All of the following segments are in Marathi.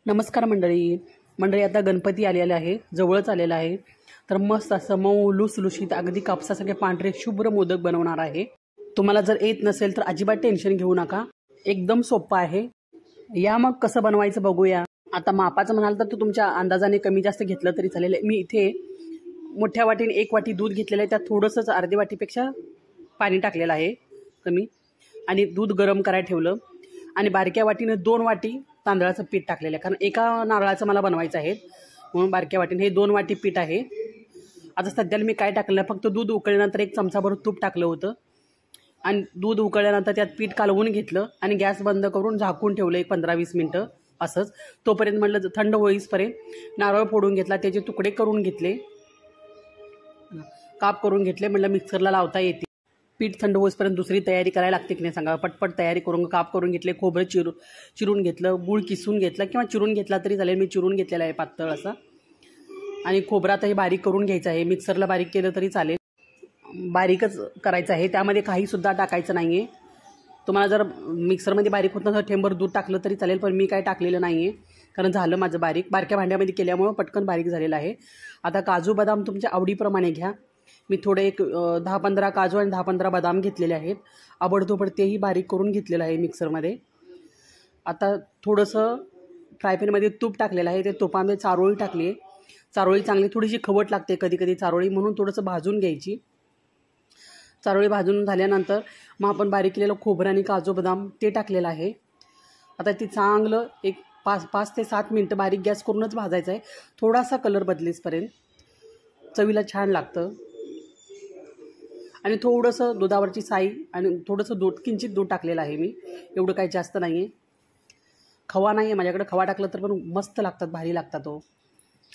नमस्कार मंडळी आता गणपती आलेला आहे, जवळच आलेला आहे. तर मस्त असं मऊ लुसलुशीत अगदी कापसासारखे पांढरे शुभ्र मोदक बनवणार आहे. तुम्हाला जर येत नसेल तर अजिबात टेन्शन घेऊ नका, एकदम सोपं आहे. या मग कसं बनवायचं बघूया. आता मापाचं म्हणाल तर तुमच्या अंदाजाने कमी जास्त घेतलं तरी चालेल. मी इथे मोठ्या वाटीने 1 वाटी दूध घेतलेलं आहे, त्यात थोडंसंच अर्धी वाटीपेक्षा पाणी टाकलेलं आहे कमी, आणि दूध गरम करायला ठेवलं. आणि बारक्या वाटीने 2 वाटी तांदळाचं पीठ टाकलेलं आहे, कारण एका नारळाचं मला बनवायचं आहे म्हणून बारक्या वाटीने हे 2 वाटी पीठ आहे. आता सध्याला मी काय टाकलं, फक्त दूध उकळल्यानंतर 1 चमचाभर तूप टाकलं होतं आणि दूध उकळल्यानंतर त्यात पीठ कालवून घेतलं आणि गॅस बंद करून झाकून ठेवलं 15-20 मिनटं असंच. तोपर्यंत म्हटलं थंड होईसपर्यंत नारळ फोडून घेतला, त्याचे तुकडे करून घेतले, काप करून घेतले. म्हटलं मिक्सरला लावता येते. पीठ थंड होईसपर्यंत दुसरी तयारी करायला लागते की नाही सांगा. पटपट तयारी करून काप करून घेतले, खोबरं चिरून घेतलं, गूळ किसून घेतला किंवा चिरून घेतला तरी चालेल. मी चिरून घेतलेला आहे पातळ असा. आणि खोबरं आता हे बारीक करून घ्यायचं आहे. मिक्सरला बारीक केलं तरी चालेल, बारीकच करायचं आहे, त्यामध्ये काहीसुद्धा टाकायचं नाही आहे. तुम्हाला जर मिक्सरमध्ये बारीक होत नसेल ठेंबर दूध टाकलं तरी चालेल, पण मी काय टाकलेलं नाही आहे कारण झालं माझं बारीक. बारक्या भांड्यामध्ये केल्यामुळं पटकन बारीक झालेलं आहे. आता काजू बदाम तुमच्या आवडीप्रमाणे घ्या. मी थोडे 10-15 काजू आणि 10-15 बदाम घेतलेले आहेत. आबडधोबड तेही बारीक करून घेतलेलं आहे मिक्सरमध्ये. आता थोडंसं फ्रायपॅनमध्ये तूप टाकलेलं आहे, ते तुपामध्ये चारोळी टाकली आहे. चारोळी चांगली थोडीशी खवट लागते कधी चारोळी, म्हणून थोडंसं भाजून घ्यायची. चारोळी भाजून झाल्यानंतर मग आपण बारीक केलेलं खोबरं आणि काजू बदाम ते टाकलेलं आहे. आता ते चांगलं 5 ते 7 मिनटं बारीक गॅस करूनच भाजायचं आहे, थोडासा कलर बदलेसपर्यंत. चवीला छान लागतं. आणि थोडंसं दुधावरची साई आणि थोडंसं दूध, किंचित दूध टाकलेलं आहे मी, एवढं काही जास्त नाही आहे. खवा नाही आहे माझ्याकडे, खवा टाकलं तर पण मस्त लागतात, भारी लागतात. तो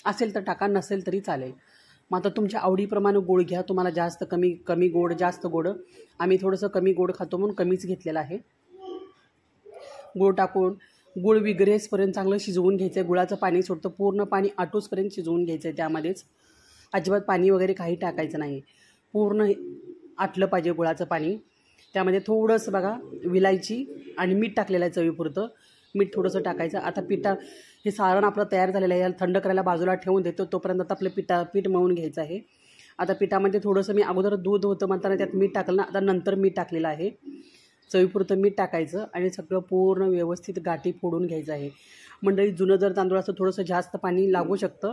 असेल तर टाका, नसेल तरी चालेल. मग आता तुमच्या आवडीप्रमाणे गोड घ्या. तुम्हाला जास्त कमी गोड, जास्त गोड, आम्ही थोडंसं कमी गोड खातो म्हणून कमीच घेतलेलं आहे. गोड टाकून गुळ विगरेसपर्यंत चांगलं शिजवून घ्यायचं आहे. गुळाचं पाणी सुटतं, पूर्ण पाणी आटूसपर्यंत शिजवून घ्यायचं आहे. त्यामध्येच अजिबात पाणी वगैरे काही टाकायचं नाही, पूर्ण आटलं पाहिजे गुळाचं पाणी. त्यामध्ये थोडंसं बघा विलायची आणि मीठ टाकलेलं आहे चवीपुरतं. मीठ थोडंसं टाकायचं. आता हे सारण आपलं तयार झालेलं आहे, याला थंड करायला बाजूला ठेवून देतो. तोपर्यंत आता आपलं पीठ मळून घ्यायचं आहे. आता पिठामध्ये थोडंसं मी अगोदर दूध होतं म्हणताना त्यात मीठ टाकलं ना, आता नंतर मीठ टाकलेलं आहे. चवीपुरतं मीठ टाकायचं आणि सगळं पूर्ण व्यवस्थित गाठी फोडून घ्यायचं आहे. मंडळी जुनं जर तांदूळ असं थोडंसं जास्त पाणी लागू शकतं.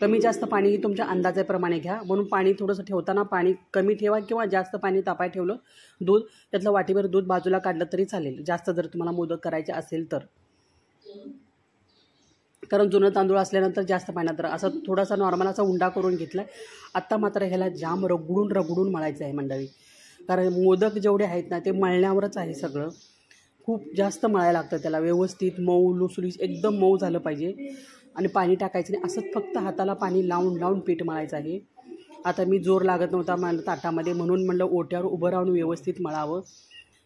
कमी जास्त पाणी ही तुमच्या अंदाजाप्रमाणे घ्या, म्हणून पाणी थोडंसं ठेवताना पाणी कमी ठेवा किंवा जास्त पाणी तापाय ठेवलं दूध, त्यातलं वाटीभर दूध बाजूला काढलं तरी चालेल, जास्त जर तुम्हाला मोदक करायचे असेल तर. कारण जुनं तांदूळ असल्यानंतर जास्त पाण्यात असा थोडासा नॉर्मल असा उंडा करून घेतला आहे. आत्ता मात्र ह्याला जाम रगडून मळायचं आहे मंडळी, कारण मोदक जेवढे आहेत ना ते मळण्यावरच आहे सगळं. खूप जास्त मळायला लागतं त्याला, व्यवस्थित मऊ लुसलुस एकदम मऊ झालं पाहिजे. आणि पाणी टाकायचं नाही, असंच फक्त हाताला पाणी लावून पीठ मळायचं आहे. आता मी जोर लागत नव्हता मला ताटामध्ये, म्हणून म्हणलं ओट्यावर उभं राहून व्यवस्थित मळावं,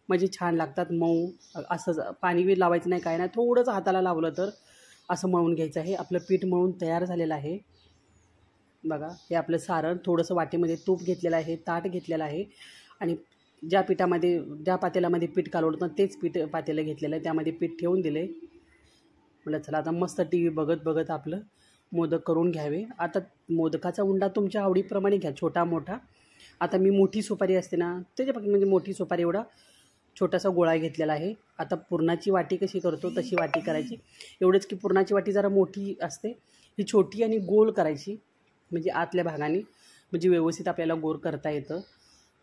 म्हणजे छान लागतात मऊ. असं पाणी लावायचं नाही, काय नाही, थोडंच हाताला लावलं तर असं मळून घ्यायचं आहे. आपलं पीठ मळून तयार झालेलं आहे बघा. हे आपलं सारण, थोडंसं वाटीमध्ये तूप घेतलेलं आहे, ताट घेतलेलं आहे आणि ज्या पातेल्यामध्ये पीठ कालवलं तेच पीठ पातेलं घेतलेलं आहे, त्यामध्ये पीठ ठेवून दिले. म्हटलं चला आता मस्त TV बघत आपलं मोदक करून घ्यावे. आता मोदकाचा उंडा तुमच्या आवडीप्रमाणे घ्या, छोटा मोठा. आता मी मोठी सुपारी असते ना त्याच्यापासून, म्हणजे मोठी सुपारी एवढा छोटासा गोळा घेतलेला आहे. आता पुरणाची वाटी कशी करतो तशी वाटी करायची. एवढंच की पुरणाची वाटी जरा मोठी असते, ही छोटी आणि गोल करायची, म्हणजे आतल्या भागाने, म्हणजे व्यवस्थित आपल्याला गोल करता येतं,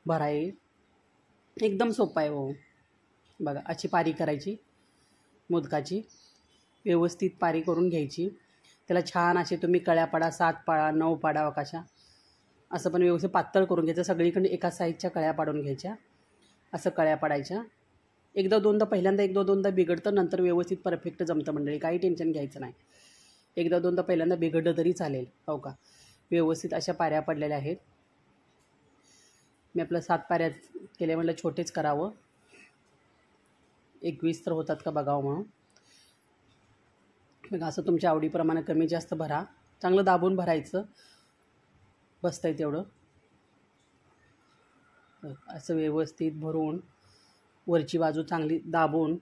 भराय एकदम सोपं आहे हो. बघा अशी पारी करायची मोदकाची, व्यवस्थित पारी करून घ्यायची. त्याला छान असे तुम्ही कळ्या पाडा, 7 पाडा, 9 पाडा, कशा असं पण व्यवस्थित पातळ करून घ्यायचं. सगळीकडे एका साईजच्या कळ्या पाडून घ्यायच्या, असं कळ्या पाडायच्या. पहिल्यांदा एकदा दोनदा बिघडतं, नंतर व्यवस्थित परफेक्ट जमतं मंडळी, काही टेन्शन घ्यायचं नाही. एकदा दोनदा पहिल्यांदा बिघडलं तरी चालेल, हो का. व्यवस्थित अशा पाऱ्या पडलेल्या आहेत. मी आपलं 7 पाऱ्या केल्या, म्हटलं छोटेच करावं, 21 तर होतात का बघावं म्हणून. मग असं तुमच्या आवडीप्रमाणे कमी जास्त भरा, चांगलं दाबून भरायचं, बसतंय तेवढं. असं व्यवस्थित भरून वरची बाजू चांगली दाबून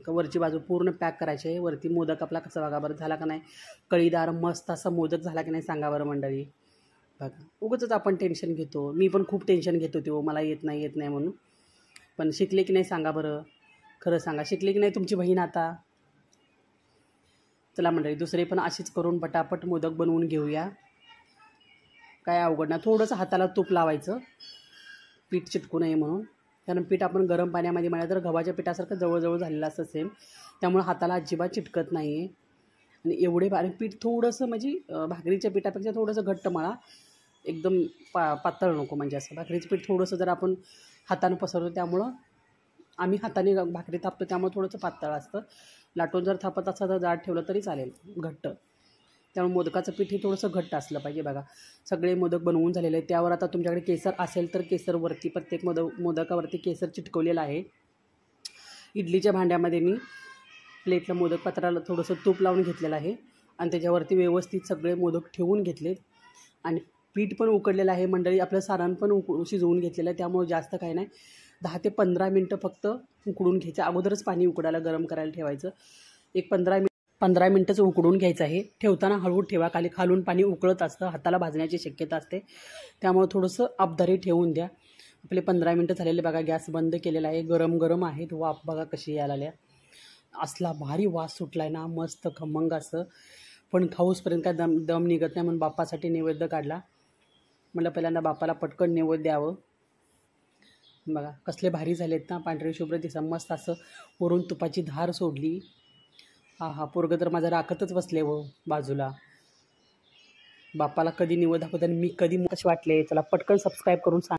वरची बाजू पूर्ण पॅक करायची आहे. वरती मोदक आपला कसा बघा बरं झाला का नाही, कळीदार मस्त असा मोदक झाला की नाही सांगा बरं मंडळी. बघा उगाचच आपण टेन्शन घेतो, मी पण खूप टेन्शन घेत होते हो, मला येत नाही म्हणून. पण शिकले की नाही सांगा बरं, खरं सांगा शिकले की नाही तुमची बहीण आता. चला मंडळी दुसरे पण अशीच करून पटापट मोदक बनवून घेऊया. काय अवघड नाही, थोडंसं हाताला तूप लावायचं पीठ चिटकू नये म्हणून. कारण पीठ आपण गरम पाण्यामध्ये म्हणलं तर गव्हाच्या पिठासारखं जवळजवळ झालेलं असतं सेम, त्यामुळे हाताला अजिबात चिटकत नाही आहे. आणि एवढे बारीक पीठ थोडंसं म्हणजे भाकरीच्या पिठापेक्षा थोडंसं घट्ट मळा, एकदम पातळ नको. म्हणजे असं भाकरीचं पीठ थोडंसं जर आपण हातानं पसरतो, त्यामुळं आम्ही हाताने भाकरी थापतो त्यामुळे थोडंसं पातळ असतं. लाटून जर थापत असं तर जाड ठेवलं तरी चालेल घट्ट. त्यामुळे मोदकाचं पीठ हे थोडंसं घट्ट असलं पाहिजे. बघा सगळे मोदक बनवून झालेले आहे. त्यावर आता तुमच्याकडे केसर असेल तर केसरवरती प्रत्येक मोदकावरती केसर चिटकवलेलं आहे. इडलीच्या भांड्यामध्ये मी प्लेटला मोदक पात्राला थोडंसं तूप लावून घेतलेलं आहे आणि त्याच्यावरती व्यवस्थित सगळे मोदक ठेवून घेतलेत. आणि पीठ पण उकडलेलं आहे मंडळी, आपलं सारण पण शिजवून घेतलेलं आहे. त्यामुळे जास्त काही नाही, 10 ते 15 मिनटं फक्त उकडून घ्यायचं. अगोदरच पाणी उकडायला गरम करायला ठेवायचं. एक 15 मिनटंच उकडून घ्यायचं आहे. ठेवताना हळू ठेवा, खालून पाणी उकळत असतं, हाताला भाजण्याची शक्यता असते, त्यामुळे थोडंसं अबदारी ठेवून द्या. आपले 15 मिनटं झालेले बघा, गॅस बंद केलेला आहे, गरम गरम आहे. वाफ बघा कशी यायला आल्या, असला भारी वास सुटला आहे ना, मस्त खमंग असं. पण खाऊसपर्यंत काय दम निघत नाही म्हणून बाप्पासाठी नैवेद्य काढला. म्हटलं पहिल्यांदा बाप्पाला पटकन नैवेद्य द्यावं. बघा कसले भारी झालेत ना, पांढरे शुभ्र दिसा, मस्त असं वरून तुपाची धार सोडली. हा पोरगं तर माझं राखतच बसले व बाजूला. बाप्पाला कधी निवेद दाखवताना मी कधी कसे वाटले चला पटकन सबस्क्राईब करून सांग.